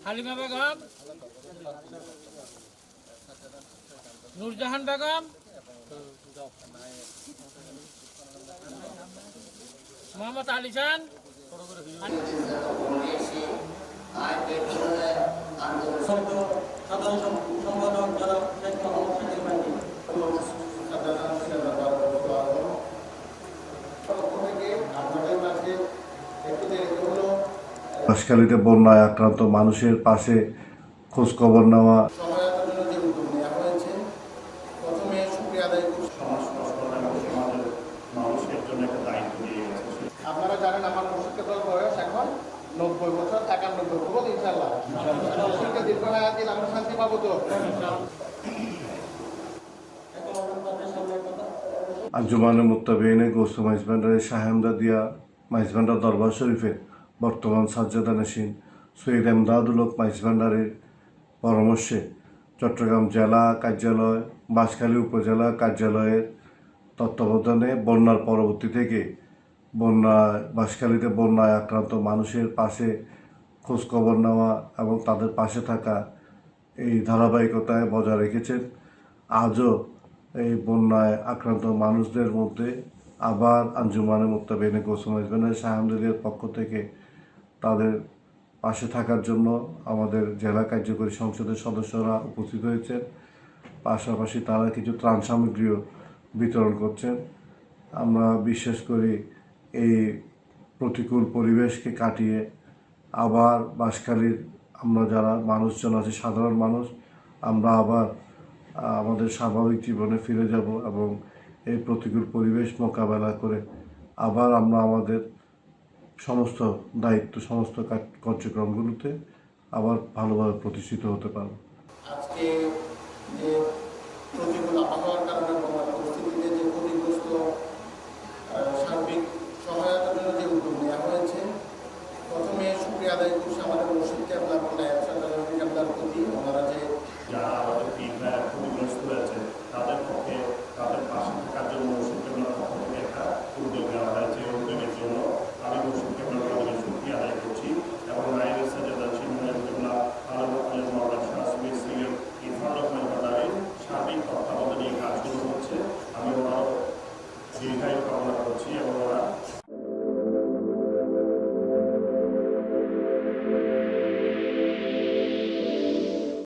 হালিমা বেগম, নূরজাহান বেগম, মোহাম্মদ আলী খান, সাধারণ সম্পাদক জনাব শেখ মোহাম্মদ শাকিল মান্ডি। বাঁশখালীতে বন্যায় আক্রান্ত মানুষের পাশে খোঁজ খবর নেওয়া, সহায়তার জন্য যে উদ্যোগ নেওয়া হয়েছে, প্রথমে শুকরিয়া আদায় করছি। আপনারা জানেন আমার মুর্শিদকেবলার বয়স এখন 90 বছর, 91 বছর ইনশাআল্লাহ। মুর্শিদকে দীর্ঘায়ু দিলে আমরা শান্তি পাবো তো। আঞ্জুমানে মুত্তাবিইনে গৌসে মাইজভান্ডারের শাহেমদা দিয়া মাইজভান্ডার দরবার শরীফের বর্তমান সাজ্জাদা নশীন সৈয়দ এমদাদুল হক মাইজভান্ডারের পরামর্শে চট্টগ্রাম জেলা কার্যালয়, বাঁশখালী উপজেলা কার্যালয়ের তত্ত্বাবধানে বন্যার পরবর্তী থেকে বাঁশখালীতে বন্যায় আক্রান্ত মানুষের পাশে খোঁজখবর নেওয়া এবং তাদের পাশে থাকা এই ধারাবাহিকতায় বজায় রেখেছেন। আজও এই বন্যায় আক্রান্ত মানুষদের মধ্যে আবার আঞ্জুমানে মুত্তাবিইনে গৌসে মাইজভান্ডারের শাহেমদাদের পক্ষ থেকে তাদের পাশে থাকার জন্য আমাদের জেলা কার্যকরী সংসদের সদস্যরা উপস্থিত হয়েছেন। পাশাপাশি তারা কিছু ত্রাণ সামগ্রীও বিতরণ করছেন। আমরা বিশ্বাস করি এই প্রতিকূল পরিবেশকে কাটিয়ে আবার বাঁশখালীর আমরা যারা মানুষজন আছে, সাধারণ মানুষ, আমরা আবার আমাদের স্বাভাবিক জীবনে ফিরে যাব এবং এই প্রতিকূল পরিবেশ মোকাবেলা করে আবার আমরা আমাদের সমস্ত দায়িত্ব, সমস্ত কার্যক্রমগুলোতে আবার ভালোভাবে প্রতিষ্ঠিত হতে পারব। আজকে যে প্রতিকূল আবহাওয়ার কারণে বন্যার পরিস্থিতিতে যে ক্ষতিগ্রস্ত সার্বিক সহায়তার জন্য যে উদ্যোগ নেওয়া হয়েছে, প্রথমে শুকরিয়া আদায় করছি আমাদের মুর্শিদ কেবলা এবং নায়েব সাজ্জাদা কেবলার প্রতি। ওনারা যে যারা আমাদের ক্ষতিগ্রস্ত হয়েছে তাদের পক্ষে তাদের পাশে থাকার জন্য মুর্শিদ কেবলার পক্ষ থেকে একটা উদ্যোগ নেওয়া হয়েছে। এই উদ্যোগের জন্য আমি মুর্শিদ কেবলার প্রতি শুকরিয়া আদায় করছি এবং নায়েব সাজ্জাদা কেবলা আলমগীর মাওলানা শাহসুবি সিলেট ইরফানুল মাদারের সার্বিক তত্ত্বাবধানে এই কাজগুলো হচ্ছে। আমি ওনারও দীর্ঘায়ু কামনা করছি এবং